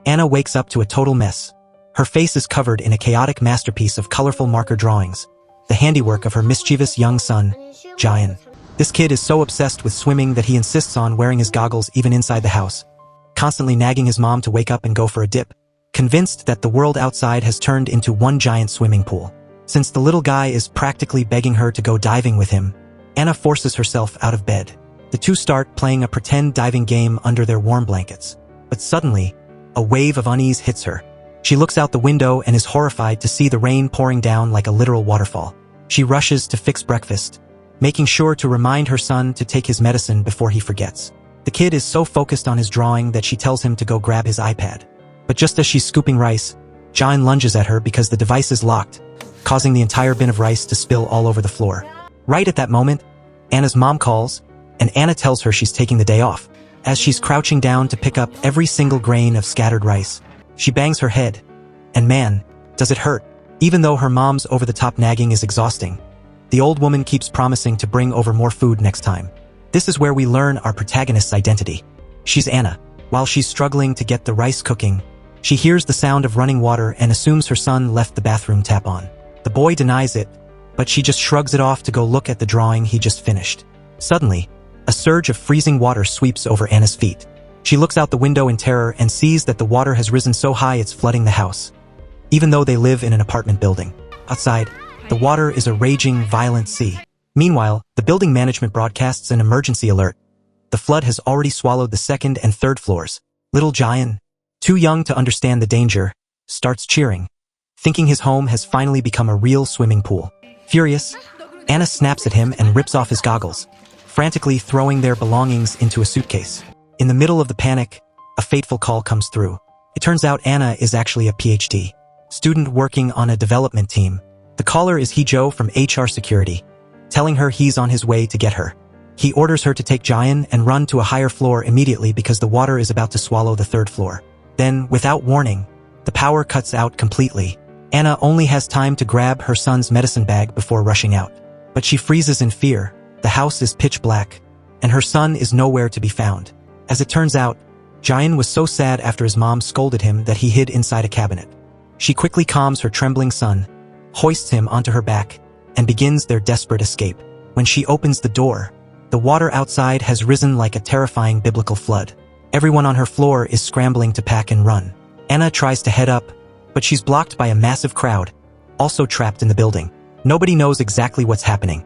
Anna wakes up to a total mess. Her face is covered in a chaotic masterpiece of colorful marker drawings, the handiwork of her mischievous young son, Jian. This kid is so obsessed with swimming that he insists on wearing his goggles even inside the house, constantly nagging his mom to wake up and go for a dip, convinced that the world outside has turned into one giant swimming pool. Since the little guy is practically begging her to go diving with him, Anna forces herself out of bed. The two start playing a pretend diving game under their warm blankets. But suddenly, a wave of unease hits her. She looks out the window and is horrified to see the rain pouring down like a literal waterfall. She rushes to fix breakfast, making sure to remind her son to take his medicine before he forgets. The kid is so focused on his drawing that she tells him to go grab his iPad. But just as she's scooping rice, Jian lunges at her because the device is locked, causing the entire bin of rice to spill all over the floor. Right at that moment, Anna's mom calls, and Anna tells her she's taking the day off. As she's crouching down to pick up every single grain of scattered rice, she bangs her head, and man, does it hurt. Even though her mom's over-the-top nagging is exhausting, the old woman keeps promising to bring over more food next time. This is where we learn our protagonist's identity. She's Anna. While she's struggling to get the rice cooking, she hears the sound of running water and assumes her son left the bathroom tap on. The boy denies it, but she just shrugs it off to go look at the drawing he just finished. Suddenly, a surge of freezing water sweeps over Anna's feet. She looks out the window in terror and sees that the water has risen so high it's flooding the house. Even though they live in an apartment building, outside, the water is a raging, violent sea. Meanwhile, the building management broadcasts an emergency alert. The flood has already swallowed the second and third floors. Little Jian, too young to understand the danger, starts cheering, thinking his home has finally become a real swimming pool. Furious, Anna snaps at him and rips off his goggles, frantically throwing their belongings into a suitcase. In the middle of the panic, a fateful call comes through. It turns out Anna is actually a PhD student working on a development team. The caller is He-Jo from HR Security, telling her he's on his way to get her. He orders her to take Jian and run to a higher floor immediately because the water is about to swallow the third floor. Then, without warning, the power cuts out completely. Anna only has time to grab her son's medicine bag before rushing out. But she freezes in fear. The house is pitch black, and her son is nowhere to be found. As it turns out, Jian was so sad after his mom scolded him that he hid inside a cabinet. She quickly calms her trembling son, hoists him onto her back, and begins their desperate escape. When she opens the door, the water outside has risen like a terrifying biblical flood. Everyone on her floor is scrambling to pack and run. Anna tries to head up, but she's blocked by a massive crowd, also trapped in the building. Nobody knows exactly what's happening.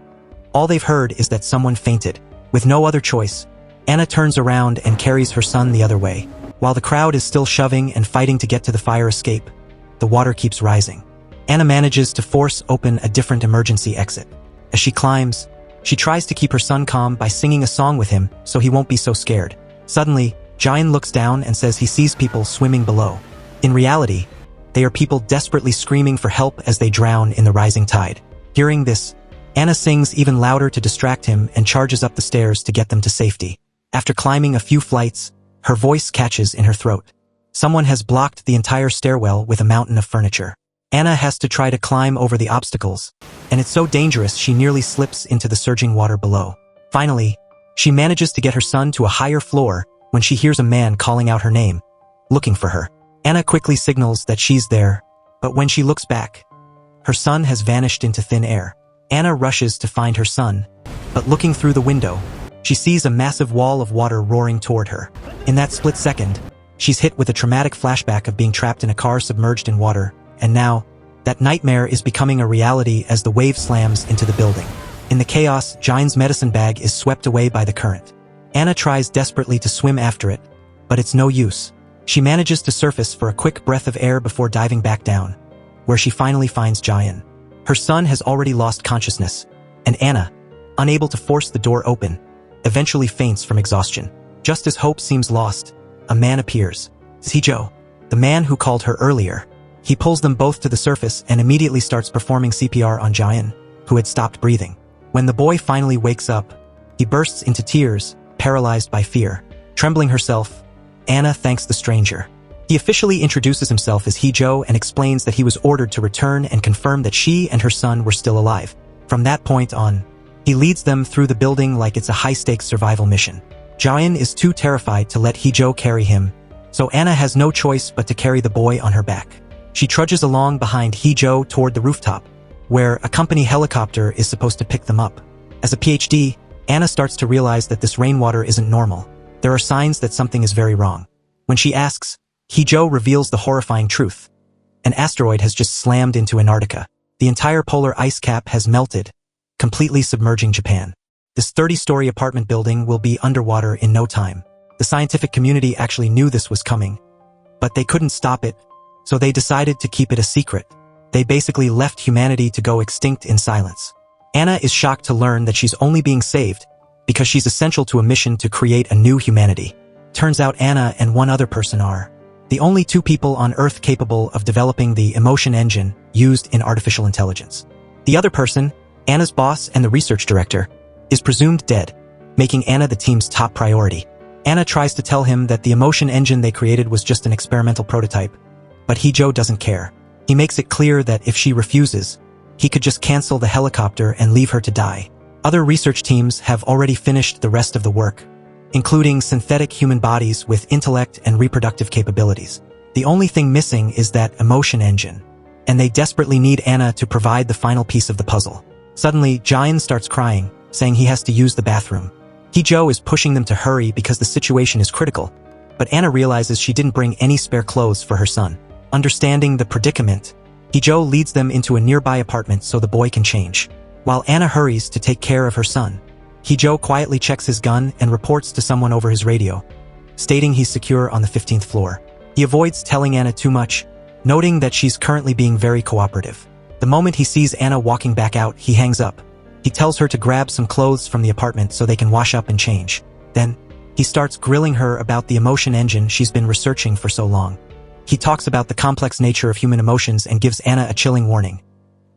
All they've heard is that someone fainted. With no other choice, Anna turns around and carries her son the other way. While the crowd is still shoving and fighting to get to the fire escape, the water keeps rising. Anna manages to force open a different emergency exit. As she climbs, she tries to keep her son calm by singing a song with him so he won't be so scared. Suddenly, Jian looks down and says he sees people swimming below. In reality, they are people desperately screaming for help as they drown in the rising tide. Hearing this, Anna sings even louder to distract him and charges up the stairs to get them to safety. After climbing a few flights, her voice catches in her throat. Someone has blocked the entire stairwell with a mountain of furniture. Anna has to try to climb over the obstacles, and it's so dangerous she nearly slips into the surging water below. Finally, she manages to get her son to a higher floor when she hears a man calling out her name, looking for her. Anna quickly signals that she's there, but when she looks back, her son has vanished into thin air. Anna rushes to find her son, but looking through the window, she sees a massive wall of water roaring toward her. In that split second, she's hit with a traumatic flashback of being trapped in a car submerged in water, and now, that nightmare is becoming a reality as the wave slams into the building. In the chaos, Jian's medicine bag is swept away by the current. Anna tries desperately to swim after it, but it's no use. She manages to surface for a quick breath of air before diving back down, where she finally finds Jian. Her son has already lost consciousness, and Anna, unable to force the door open, eventually faints from exhaustion. Just as hope seems lost, a man appears. It's He-Jo, the man who called her earlier. He pulls them both to the surface and immediately starts performing CPR on Jian, who had stopped breathing. When the boy finally wakes up, he bursts into tears, paralyzed by fear. Trembling herself, Anna thanks the stranger. He officially introduces himself as He-Jo and explains that he was ordered to return and confirm that she and her son were still alive. From that point on, he leads them through the building like it's a high-stakes survival mission. Jian is too terrified to let He-Jo carry him, so Anna has no choice but to carry the boy on her back. She trudges along behind Hee-jo toward the rooftop, where a company helicopter is supposed to pick them up. As a PhD, Anna starts to realize that this rainwater isn't normal. There are signs that something is very wrong. When she asks, Hee-jo reveals the horrifying truth. An asteroid has just slammed into Antarctica. The entire polar ice cap has melted, completely submerging Japan. This 30-story apartment building will be underwater in no time. The scientific community actually knew this was coming, but they couldn't stop it, so they decided to keep it a secret. They basically left humanity to go extinct in silence. Anna is shocked to learn that she's only being saved because she's essential to a mission to create a new humanity. Turns out Anna and one other person are the only two people on Earth capable of developing the emotion engine used in artificial intelligence. The other person, Anna's boss and the research director, is presumed dead, making Anna the team's top priority. Anna tries to tell him that the emotion engine they created was just an experimental prototype, but Hee-jo doesn't care. He makes it clear that if she refuses, he could just cancel the helicopter and leave her to die. Other research teams have already finished the rest of the work, including synthetic human bodies with intellect and reproductive capabilities. The only thing missing is that emotion engine, and they desperately need Anna to provide the final piece of the puzzle. Suddenly, Jaein starts crying, saying he has to use the bathroom. Hee-jo is pushing them to hurry because the situation is critical, but Anna realizes she didn't bring any spare clothes for her son. Understanding the predicament, Hee-jo leads them into a nearby apartment so the boy can change. While Anna hurries to take care of her son, Hee-jo quietly checks his gun and reports to someone over his radio, stating he's secure on the 15th floor. He avoids telling Anna too much, noting that she's currently being very cooperative. The moment he sees Anna walking back out, he hangs up. He tells her to grab some clothes from the apartment so they can wash up and change. Then, he starts grilling her about the emotion engine she's been researching for so long. He talks about the complex nature of human emotions and gives Anna a chilling warning.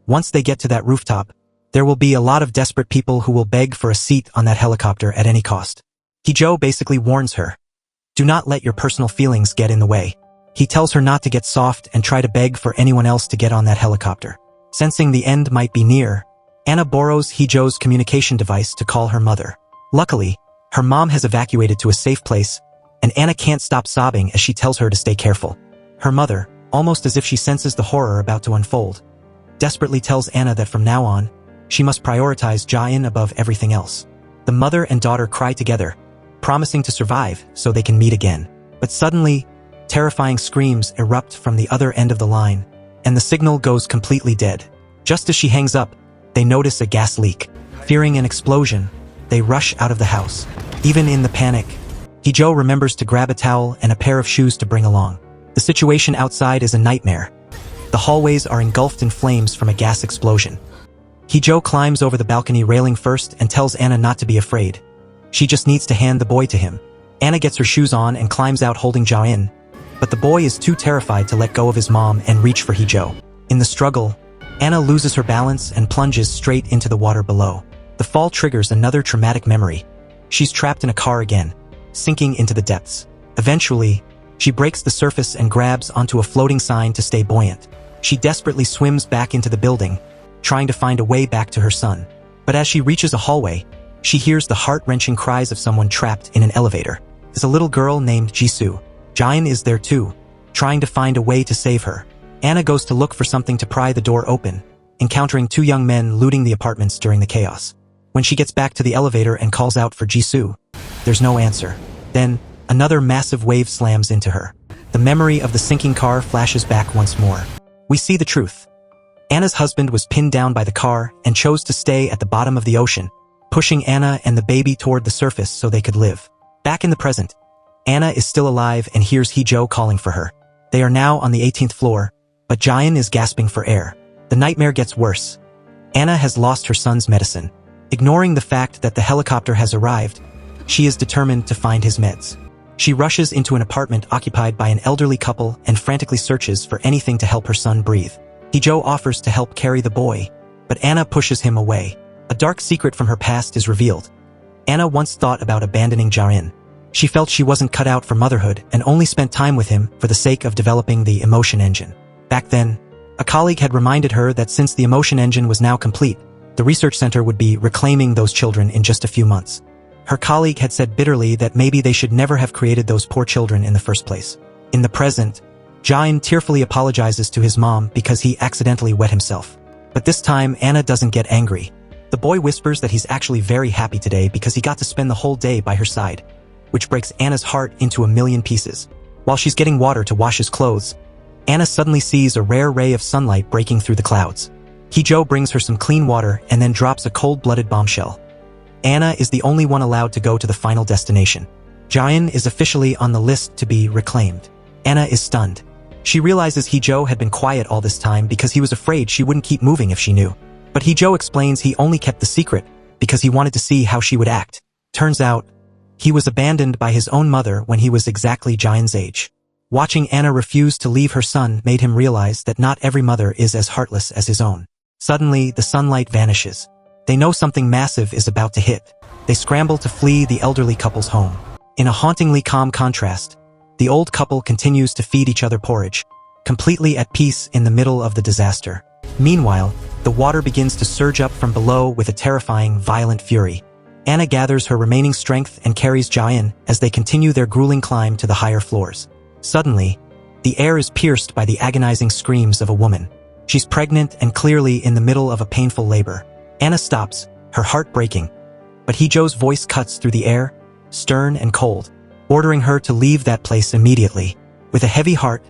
Once they get to that rooftop, there will be a lot of desperate people who will beg for a seat on that helicopter at any cost. Hee-jo basically warns her, do not let your personal feelings get in the way. He tells her not to get soft and try to beg for anyone else to get on that helicopter. Sensing the end might be near, Anna borrows Hee-jo's communication device to call her mother. Luckily, her mom has evacuated to a safe place, and Anna can't stop sobbing as she tells her to stay careful. Her mother, almost as if she senses the horror about to unfold, desperately tells Anna that from now on, she must prioritize Jaein above everything else. The mother and daughter cry together, promising to survive so they can meet again. But suddenly, terrifying screams erupt from the other end of the line, and the signal goes completely dead. Just as she hangs up, they notice a gas leak. Fearing an explosion, they rush out of the house. Even in the panic, Hee-jo remembers to grab a towel and a pair of shoes to bring along. The situation outside is a nightmare. The hallways are engulfed in flames from a gas explosion. Hee-jo climbs over the balcony railing first and tells Anna not to be afraid. She just needs to hand the boy to him. Anna gets her shoes on and climbs out holding Jaein, but the boy is too terrified to let go of his mom and reach for Hee-jo. In the struggle, Anna loses her balance and plunges straight into the water below. The fall triggers another traumatic memory. She's trapped in a car again, sinking into the depths. Eventually, she breaks the surface and grabs onto a floating sign to stay buoyant. She desperately swims back into the building, trying to find a way back to her son. But as she reaches a hallway, she hears the heart-wrenching cries of someone trapped in an elevator. It's a little girl named Jisoo. Jaein is there too, trying to find a way to save her. Anna goes to look for something to pry the door open, encountering two young men looting the apartments during the chaos. When she gets back to the elevator and calls out for Jisoo, there's no answer. Then, another massive wave slams into her. The memory of the sinking car flashes back once more. We see the truth. Anna's husband was pinned down by the car and chose to stay at the bottom of the ocean, pushing Anna and the baby toward the surface so they could live. Back in the present, Anna is still alive and hears Hee-jo calling for her. They are now on the 18th floor, but Jaein is gasping for air. The nightmare gets worse. Anna has lost her son's medicine. Ignoring the fact that the helicopter has arrived, she is determined to find his meds. She rushes into an apartment occupied by an elderly couple and frantically searches for anything to help her son breathe. Hee-jo offers to help carry the boy, but Anna pushes him away. A dark secret from her past is revealed. Anna once thought about abandoning Jaein. She felt she wasn't cut out for motherhood and only spent time with him for the sake of developing the emotion engine. Back then, a colleague had reminded her that since the emotion engine was now complete, the research center would be reclaiming those children in just a few months. Her colleague had said bitterly that maybe they should never have created those poor children in the first place. In the present, Jain tearfully apologizes to his mom because he accidentally wet himself. But this time, Anna doesn't get angry. The boy whispers that he's actually very happy today because he got to spend the whole day by her side, which breaks Anna's heart into a million pieces. While she's getting water to wash his clothes, Anna suddenly sees a rare ray of sunlight breaking through the clouds. Hee-jo brings her some clean water and then drops a cold-blooded bombshell. Anna is the only one allowed to go to the final destination. Jain is officially on the list to be reclaimed. Anna is stunned. She realizes Hee-jo had been quiet all this time because he was afraid she wouldn't keep moving if she knew. But Hee-jo explains he only kept the secret because he wanted to see how she would act. Turns out, he was abandoned by his own mother when he was exactly Jain's age. Watching Anna refuse to leave her son made him realize that not every mother is as heartless as his own. Suddenly, the sunlight vanishes. They know something massive is about to hit. They scramble to flee the elderly couple's home. In a hauntingly calm contrast, the old couple continues to feed each other porridge, completely at peace in the middle of the disaster. Meanwhile, the water begins to surge up from below with a terrifying, violent fury. Anna gathers her remaining strength and carries Jain as they continue their grueling climb to the higher floors. Suddenly, the air is pierced by the agonizing screams of a woman. She's pregnant and clearly in the middle of a painful labor. Anna stops, her heart breaking. But Hee-jo's voice cuts through the air, stern and cold, ordering her to leave that place immediately. With a heavy heart,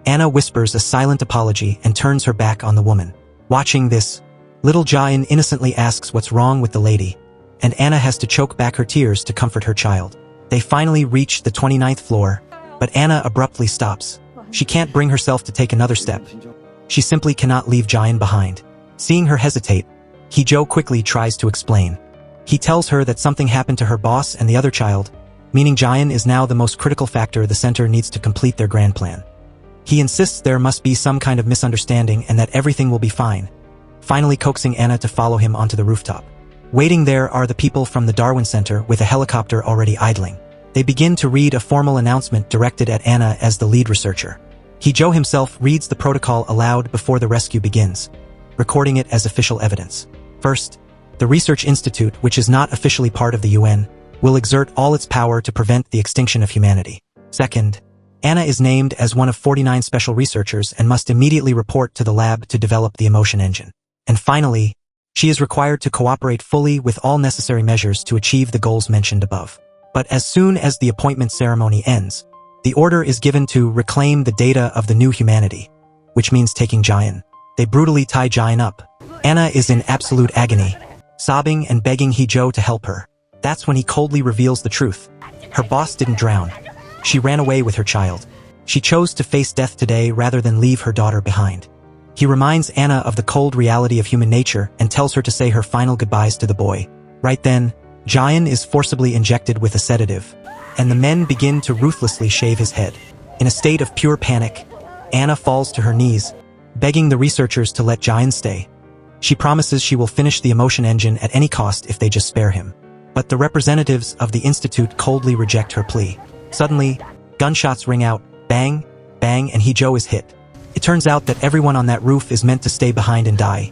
Anna whispers a silent apology and turns her back on the woman. Watching this, little Jain innocently asks what's wrong with the lady, and Anna has to choke back her tears to comfort her child. They finally reach the 29th floor, but Anna abruptly stops. She can't bring herself to take another step. She simply cannot leave Jain behind. Seeing her hesitate, Hee-jo quickly tries to explain. He tells her that something happened to her boss and the other child, meaning Jain is now the most critical factor the center needs to complete their grand plan. He insists there must be some kind of misunderstanding and that everything will be fine, finally coaxing Anna to follow him onto the rooftop. Waiting there are the people from the Darwin Center with a helicopter already idling. They begin to read a formal announcement directed at Anna as the lead researcher. Hee-jo himself reads the protocol aloud before the rescue begins, recording it as official evidence. First, the Research Institute, which is not officially part of the UN, will exert all its power to prevent the extinction of humanity. Second, Anna is named as one of 49 special researchers and must immediately report to the lab to develop the emotion engine. And finally, she is required to cooperate fully with all necessary measures to achieve the goals mentioned above. But as soon as the appointment ceremony ends, the order is given to reclaim the data of the new humanity, which means taking Jain. They brutally tie Jain up. Anna is in absolute agony, sobbing and begging Hee-jo to help her. That's when he coldly reveals the truth. Her boss didn't drown. She ran away with her child. She chose to face death today rather than leave her daughter behind. He reminds Anna of the cold reality of human nature and tells her to say her final goodbyes to the boy. Right then, Jain is forcibly injected with a sedative, and the men begin to ruthlessly shave his head. In a state of pure panic, Anna falls to her knees, begging the researchers to let Jain stay. She promises she will finish the emotion engine at any cost if they just spare him. But the representatives of the institute coldly reject her plea. Suddenly, gunshots ring out, bang, bang, and Hee-jo is hit. It turns out that everyone on that roof is meant to stay behind and die.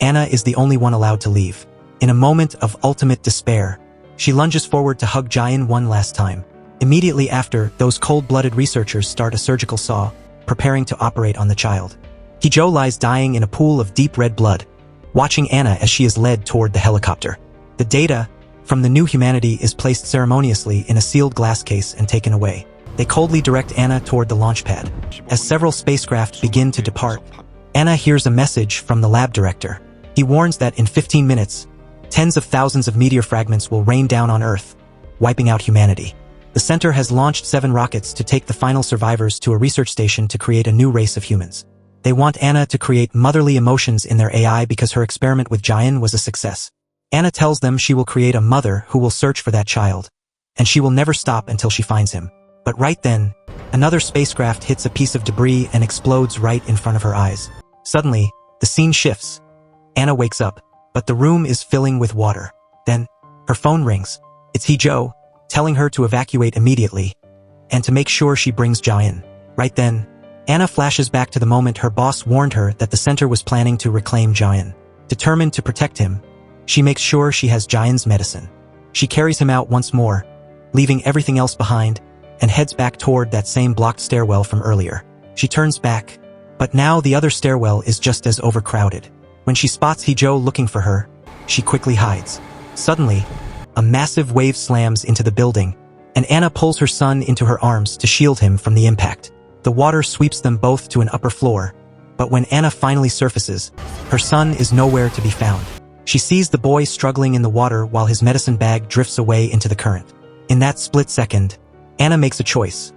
Anna is the only one allowed to leave. In a moment of ultimate despair, she lunges forward to hug Jain one last time. Immediately after, those cold-blooded researchers start a surgical saw, preparing to operate on the child. Hee-jo lies dying in a pool of deep red blood, watching Anna as she is led toward the helicopter. The data from the new humanity is placed ceremoniously in a sealed glass case and taken away. They coldly direct Anna toward the launch pad. As several spacecraft begin to depart, Anna hears a message from the lab director. He warns that in 15 minutes, tens of thousands of meteor fragments will rain down on Earth, wiping out humanity. The center has launched 7 rockets to take the final survivors to a research station to create a new race of humans. They want Anna to create motherly emotions in their AI because her experiment with Jain was a success. Anna tells them she will create a mother who will search for that child, and she will never stop until she finds him. But right then, another spacecraft hits a piece of debris and explodes right in front of her eyes. Suddenly, the scene shifts. Anna wakes up, but the room is filling with water. Then, her phone rings. It's Hee-jo, telling her to evacuate immediately, and to make sure she brings Jain. Right then, Anna flashes back to the moment her boss warned her that the center was planning to reclaim Jain. Determined to protect him, she makes sure she has Jain's medicine. She carries him out once more, leaving everything else behind, and heads back toward that same blocked stairwell from earlier. She turns back, but now the other stairwell is just as overcrowded. When she spots Hee-jo looking for her, she quickly hides. Suddenly, a massive wave slams into the building, and Anna pulls her son into her arms to shield him from the impact. The water sweeps them both to an upper floor, but when Anna finally surfaces, her son is nowhere to be found. She sees the boy struggling in the water while his medicine bag drifts away into the current. In that split second, Anna makes a choice.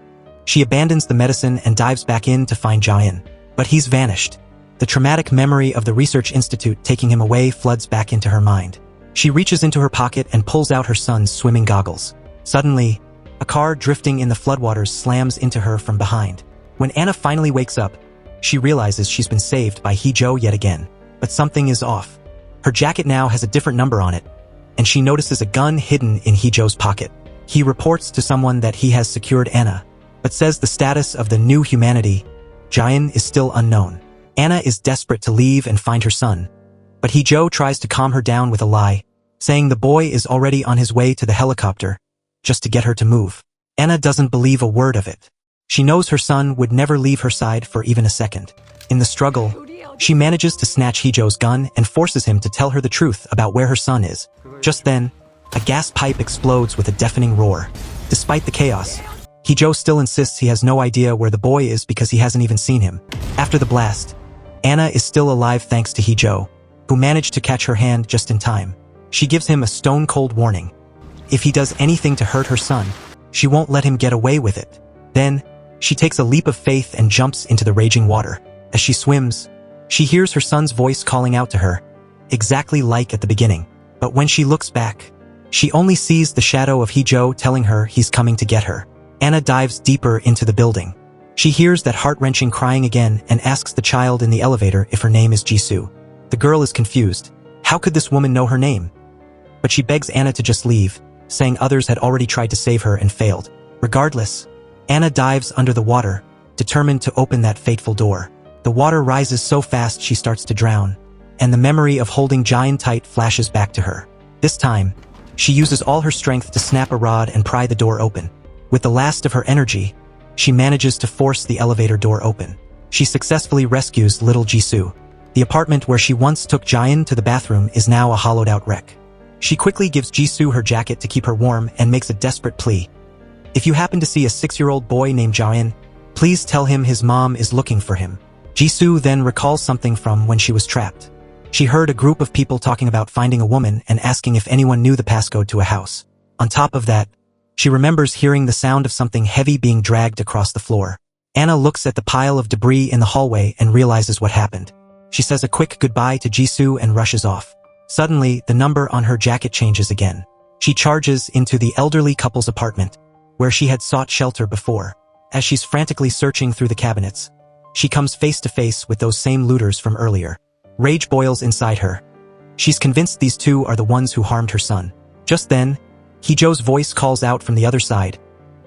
She abandons the medicine and dives back in to find Jaein, but he's vanished. The traumatic memory of the research institute taking him away floods back into her mind. She reaches into her pocket and pulls out her son's swimming goggles. Suddenly, a car drifting in the floodwaters slams into her from behind. When Anna finally wakes up, she realizes she's been saved by Hee-jo yet again. But something is off. Her jacket now has a different number on it, and she notices a gun hidden in Hee-jo's pocket. He reports to someone that he has secured Anna, but says the status of the new humanity, Jaein, is still unknown. Anna is desperate to leave and find her son, but Hee-jo tries to calm her down with a lie, saying the boy is already on his way to the helicopter, just to get her to move. Anna doesn't believe a word of it. She knows her son would never leave her side for even a second. In the struggle, she manages to snatch Hee-jo's gun and forces him to tell her the truth about where her son is. Just then, a gas pipe explodes with a deafening roar. Despite the chaos, Hee-jo still insists he has no idea where the boy is because he hasn't even seen him. After the blast, Anna is still alive thanks to Hee-jo, who managed to catch her hand just in time. She gives him a stone-cold warning. If he does anything to hurt her son, she won't let him get away with it. Then, she takes a leap of faith and jumps into the raging water. As she swims, she hears her son's voice calling out to her, exactly like at the beginning. But when she looks back, she only sees the shadow of Hee-jo telling her he's coming to get her. Anna dives deeper into the building. She hears that heart-wrenching crying again and asks the child in the elevator if her name is Jisoo. The girl is confused. How could this woman know her name? But she begs Anna to just leave, saying others had already tried to save her and failed. Regardless, Anna dives under the water, determined to open that fateful door. The water rises so fast she starts to drown, and the memory of holding Jaein tight flashes back to her. This time, she uses all her strength to snap a rod and pry the door open. With the last of her energy, she manages to force the elevator door open. She successfully rescues little Jisoo. The apartment where she once took Jaein to the bathroom is now a hollowed-out wreck. She quickly gives Jisoo her jacket to keep her warm and makes a desperate plea. If you happen to see a 6-year-old boy named Jaein, please tell him his mom is looking for him. Jisoo then recalls something from when she was trapped. She heard a group of people talking about finding a woman and asking if anyone knew the passcode to a house. On top of that, she remembers hearing the sound of something heavy being dragged across the floor. Anna looks at the pile of debris in the hallway and realizes what happened. She says a quick goodbye to Jisoo and rushes off. Suddenly, the number on her jacket changes again. She charges into the elderly couple's apartment, where she had sought shelter before. As she's frantically searching through the cabinets, she comes face to face with those same looters from earlier. Rage boils inside her. She's convinced these two are the ones who harmed her son. Just then, Hee-jo's voice calls out from the other side,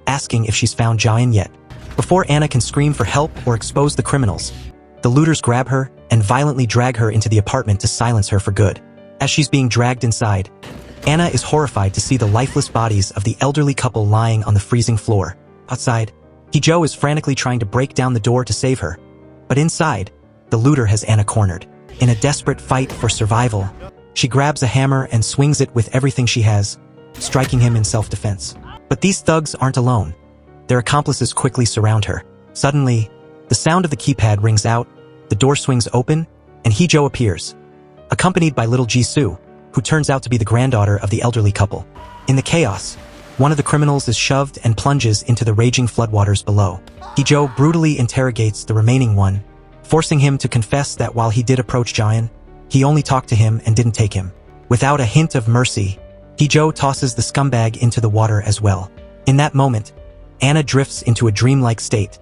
asking if she's found Jaein yet. Before Anna can scream for help or expose the criminals, the looters grab her and violently drag her into the apartment to silence her for good. As she's being dragged inside, Anna is horrified to see the lifeless bodies of the elderly couple lying on the freezing floor. Outside, Hee-jo is frantically trying to break down the door to save her. But inside, the looter has Anna cornered. In a desperate fight for survival, she grabs a hammer and swings it with everything she has, striking him in self-defense. But these thugs aren't alone. Their accomplices quickly surround her. Suddenly, the sound of the keypad rings out, the door swings open, and Hee-jo appears, accompanied by little Jisoo, who turns out to be the granddaughter of the elderly couple. In the chaos, one of the criminals is shoved and plunges into the raging floodwaters below. Hee-jo brutally interrogates the remaining one, forcing him to confess that while he did approach Jaein, he only talked to him and didn't take him. Without a hint of mercy, Hee-jo tosses the scumbag into the water as well. In that moment, Anna drifts into a dreamlike state,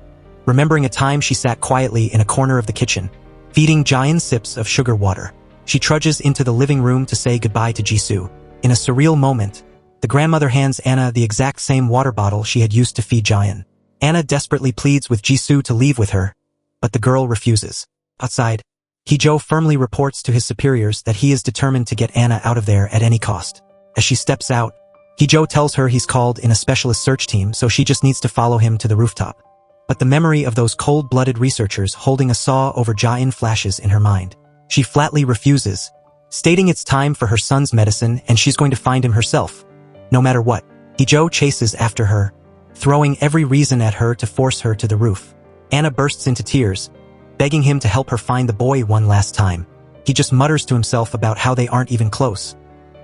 remembering a time she sat quietly in a corner of the kitchen, feeding Jaein sips of sugar water. She trudges into the living room to say goodbye to Jisoo. In a surreal moment, the grandmother hands Anna the exact same water bottle she had used to feed Jaein. Anna desperately pleads with Jisoo to leave with her, but the girl refuses. Outside, Hee-jo firmly reports to his superiors that he is determined to get Anna out of there at any cost. As she steps out, Hee-jo tells her he's called in a specialist search team, so she just needs to follow him to the rooftop. But the memory of those cold-blooded researchers holding a saw over Jain flashes in her mind. She flatly refuses, stating it's time for her son's medicine and she's going to find him herself, no matter what. Hee-jo chases after her, throwing every reason at her to force her to the roof. Anna bursts into tears, begging him to help her find the boy one last time. He just mutters to himself about how they aren't even close.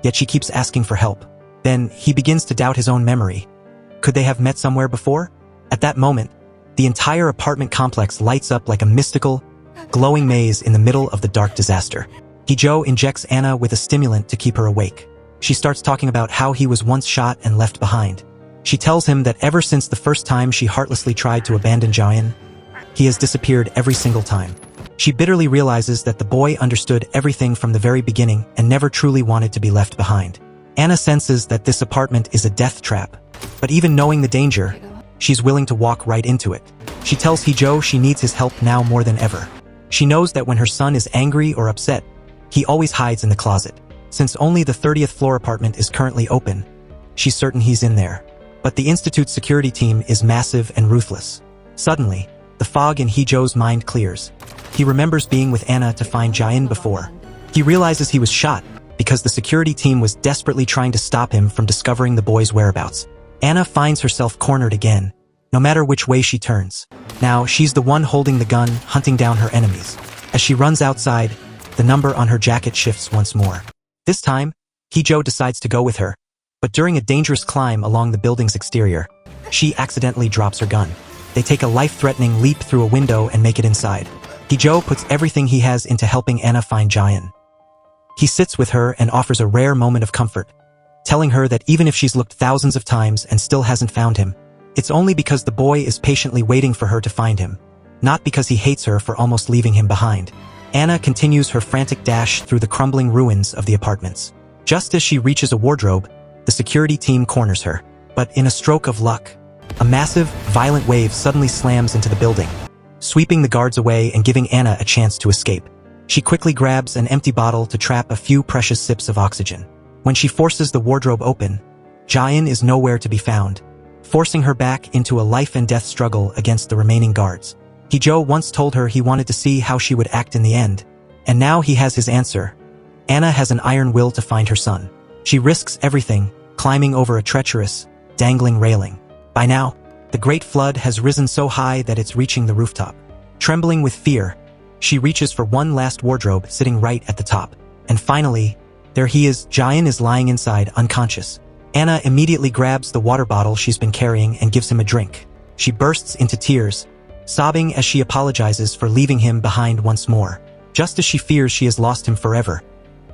Yet she keeps asking for help. Then he begins to doubt his own memory. Could they have met somewhere before? At that moment, the entire apartment complex lights up like a mystical, glowing maze in the middle of the dark disaster. Hee-jo injects Anna with a stimulant to keep her awake. She starts talking about how he was once shot and left behind. She tells him that ever since the first time she heartlessly tried to abandon Jain, he has disappeared every single time. She bitterly realizes that the boy understood everything from the very beginning and never truly wanted to be left behind. Anna senses that this apartment is a death trap, but even knowing the danger, she's willing to walk right into it. She tells Hee-jo she needs his help now more than ever. She knows that when her son is angry or upset, he always hides in the closet. Since only the 30th floor apartment is currently open, she's certain he's in there. But the Institute's security team is massive and ruthless. Suddenly, the fog in Hee-jo's mind clears. He remembers being with Anna to find Jain before. He realizes he was shot because the security team was desperately trying to stop him from discovering the boy's whereabouts. Anna finds herself cornered again, no matter which way she turns. Now, she's the one holding the gun, hunting down her enemies. As she runs outside, the number on her jacket shifts once more. This time, Hee-jo decides to go with her, but during a dangerous climb along the building's exterior, she accidentally drops her gun. They take a life-threatening leap through a window and make it inside. Hee-jo puts everything he has into helping Anna find Jain. He sits with her and offers a rare moment of comfort, telling her that even if she's looked thousands of times and still hasn't found him, it's only because the boy is patiently waiting for her to find him, not because he hates her for almost leaving him behind. Anna continues her frantic dash through the crumbling ruins of the apartments. Just as she reaches a wardrobe, the security team corners her. But in a stroke of luck, a massive, violent wave suddenly slams into the building, sweeping the guards away and giving Anna a chance to escape. She quickly grabs an empty bottle to trap a few precious sips of oxygen. When she forces the wardrobe open, Jain is nowhere to be found, forcing her back into a life-and-death struggle against the remaining guards. Hee-jo once told her he wanted to see how she would act in the end, and now he has his answer. Anna has an iron will to find her son. She risks everything, climbing over a treacherous, dangling railing. By now, the great flood has risen so high that it's reaching the rooftop. Trembling with fear, she reaches for one last wardrobe sitting right at the top. And finally, there he is. Jain is lying inside, unconscious. Anna immediately grabs the water bottle she's been carrying and gives him a drink. She bursts into tears, sobbing as she apologizes for leaving him behind once more. Just as she fears she has lost him forever,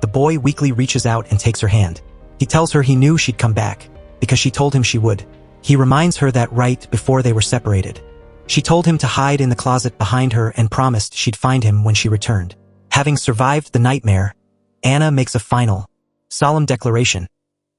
the boy weakly reaches out and takes her hand. He tells her he knew she'd come back, because she told him she would. He reminds her that right before they were separated, she told him to hide in the closet behind her and promised she'd find him when she returned. Having survived the nightmare, Anna makes a final, solemn declaration.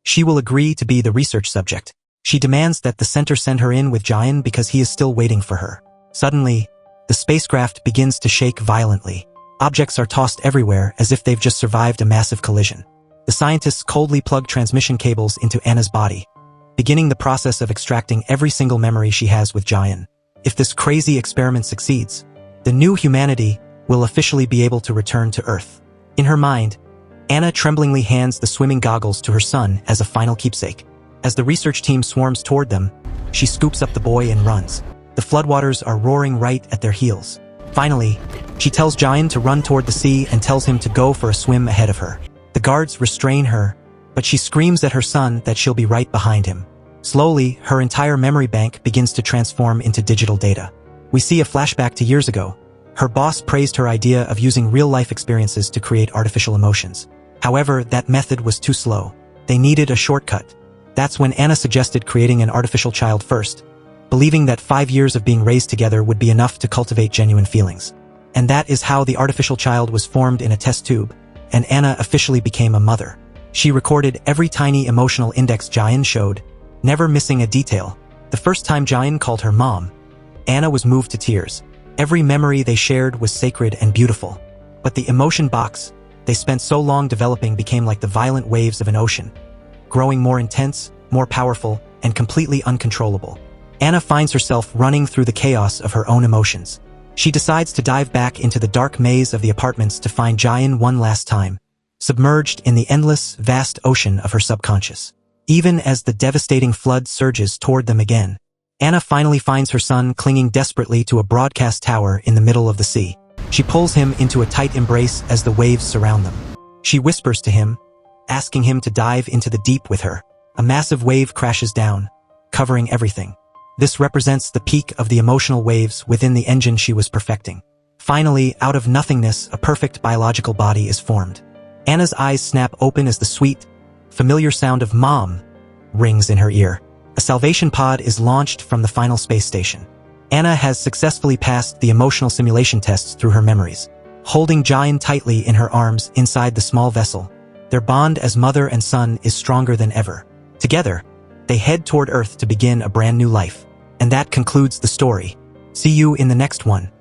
She will agree to be the research subject. She demands that the center send her in with Jain because he is still waiting for her. Suddenly, the spacecraft begins to shake violently. Objects are tossed everywhere as if they've just survived a massive collision. The scientists coldly plug transmission cables into Anna's body, beginning the process of extracting every single memory she has with Jain. If this crazy experiment succeeds, the new humanity will officially be able to return to Earth. In her mind, Anna tremblingly hands the swimming goggles to her son as a final keepsake. As the research team swarms toward them, she scoops up the boy and runs. The floodwaters are roaring right at their heels. Finally, she tells Jain to run toward the sea and tells him to go for a swim ahead of her. The guards restrain her, but she screams at her son that she'll be right behind him. Slowly, her entire memory bank begins to transform into digital data. We see a flashback to years ago. Her boss praised her idea of using real-life experiences to create artificial emotions. However, that method was too slow. They needed a shortcut. That's when Anna suggested creating an artificial child first, believing that 5 years of being raised together would be enough to cultivate genuine feelings. And that is how the artificial child was formed in a test tube, and Anna officially became a mother. She recorded every tiny emotional index Jain showed, never missing a detail. The first time Jain called her mom, Anna was moved to tears. Every memory they shared was sacred and beautiful. But the emotion box they spent so long developing became like the violent waves of an ocean, growing more intense, more powerful, and completely uncontrollable. Anna finds herself running through the chaos of her own emotions. She decides to dive back into the dark maze of the apartments to find Jayan one last time, submerged in the endless, vast ocean of her subconscious. Even as the devastating flood surges toward them again, Anna finally finds her son clinging desperately to a broadcast tower in the middle of the sea. She pulls him into a tight embrace as the waves surround them. She whispers to him, asking him to dive into the deep with her. A massive wave crashes down, covering everything. This represents the peak of the emotional waves within the engine she was perfecting. Finally, out of nothingness, a perfect biological body is formed. Anna's eyes snap open as the sweet, familiar sound of "Mom" rings in her ear. A salvation pod is launched from the final space station. Anna has successfully passed the emotional simulation tests through her memories. Holding Jayan tightly in her arms inside the small vessel, their bond as mother and son is stronger than ever. Together, they head toward Earth to begin a brand new life. And that concludes the story. See you in the next one.